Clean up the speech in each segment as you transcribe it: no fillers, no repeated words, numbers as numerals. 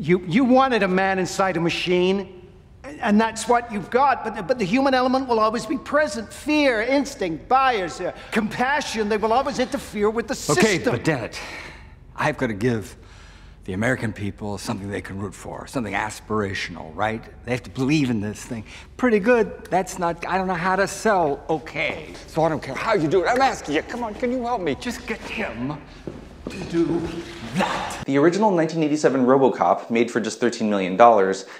You wanted a man inside a machine, and that's what you've got. But the human element will always be present. Fear, instinct, bias, compassion, they will always interfere with the system. Okay, but Dennett, I've got to give the American people something they can root for, something aspirational, right? They have to believe in this thing. Pretty good. That's not, I don't know how to sell okay. So I don't care how you do it. I'm asking you, come on, can you help me? Just get him to do that. The original 1987 RoboCop, made for just $13 million,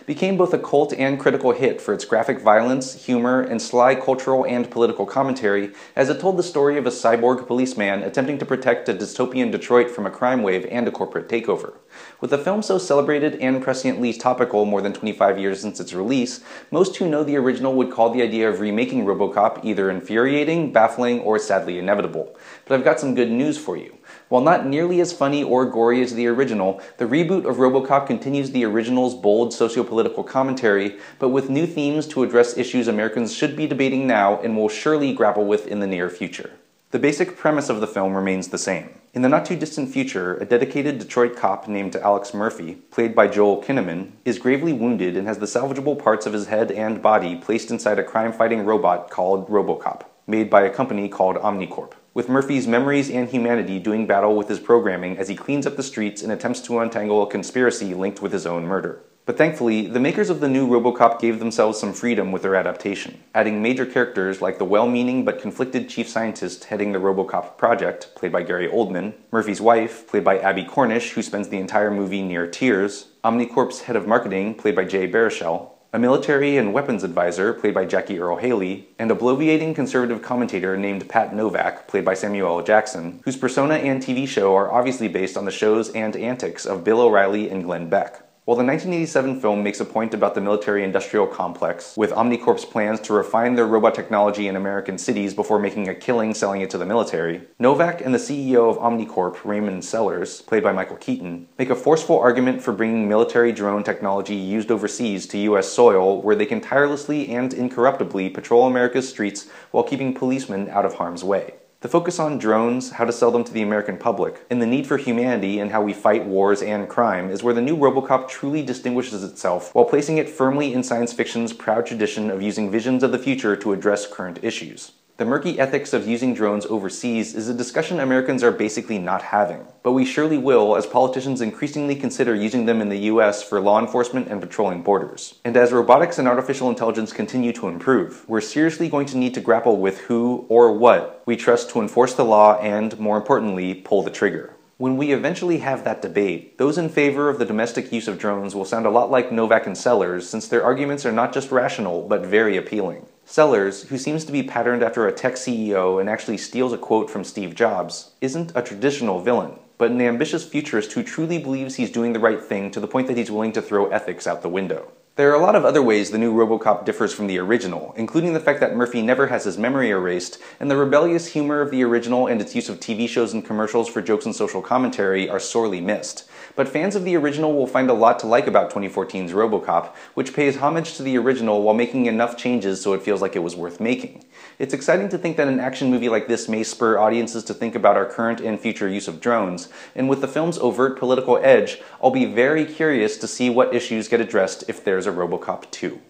became both a cult and critical hit for its graphic violence, humor, and sly cultural and political commentary, as it told the story of a cyborg policeman attempting to protect a dystopian Detroit from a crime wave and a corporate takeover. With the film so celebrated and presciently topical more than 25 years since its release, most who know the original would call the idea of remaking RoboCop either infuriating, baffling, or sadly inevitable. But I've got some good news for you. While not nearly as funny or gory as the original, the reboot of RoboCop continues the original's bold socio-political commentary, but with new themes to address issues Americans should be debating now and will surely grapple with in the near future. The basic premise of the film remains the same. In the not-too-distant future, a dedicated Detroit cop named Alex Murphy, played by Joel Kinnaman, is gravely wounded and has the salvageable parts of his head and body placed inside a crime-fighting robot called RoboCop, made by a company called Omnicorp, with Murphy's memories and humanity doing battle with his programming as he cleans up the streets and attempts to untangle a conspiracy linked with his own murder. But thankfully, the makers of the new RoboCop gave themselves some freedom with their adaptation, adding major characters like the well-meaning but conflicted chief scientist heading the RoboCop project, played by Gary Oldman, Murphy's wife, played by Abby Cornish, who spends the entire movie near tears, Omnicorp's head of marketing, played by Jay Baruchel, a military and weapons advisor, played by Jackie Earle Haley, and a bloviating conservative commentator named Pat Novak, played by Samuel L. Jackson, whose persona and TV show are obviously based on the shows and antics of Bill O'Reilly and Glenn Beck. While the 1987 film makes a point about the military-industrial complex, with Omnicorp's plans to refine their robot technology in American cities before making a killing selling it to the military, Novak and the CEO of Omnicorp, Raymond Sellers, played by Michael Keaton, make a forceful argument for bringing military drone technology used overseas to US soil where they can tirelessly and incorruptibly patrol America's streets while keeping policemen out of harm's way. The focus on drones, how to sell them to the American public, and the need for humanity and how we fight wars and crime is where the new RoboCop truly distinguishes itself while placing it firmly in science fiction's proud tradition of using visions of the future to address current issues. The murky ethics of using drones overseas is a discussion Americans are basically not having, but we surely will as politicians increasingly consider using them in the US for law enforcement and patrolling borders. And as robotics and artificial intelligence continue to improve, we're seriously going to need to grapple with who or what we trust to enforce the law and, more importantly, pull the trigger. When we eventually have that debate, those in favor of the domestic use of drones will sound a lot like Novak and Sellers, since their arguments are not just rational, but very appealing. Sellers, who seems to be patterned after a tech CEO and actually steals a quote from Steve Jobs, isn't a traditional villain, but an ambitious futurist who truly believes he's doing the right thing to the point that he's willing to throw ethics out the window. There are a lot of other ways the new RoboCop differs from the original, including the fact that Murphy never has his memory erased, and the rebellious humor of the original and its use of TV shows and commercials for jokes and social commentary are sorely missed. But fans of the original will find a lot to like about 2014's RoboCop, which pays homage to the original while making enough changes so it feels like it was worth making. It's exciting to think that an action movie like this may spur audiences to think about our current and future use of drones, and with the film's overt political edge, I'll be very curious to see what issues get addressed if there's a RoboCop 2.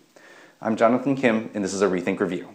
I'm Jonathan Kim, and this is a ReThink Review.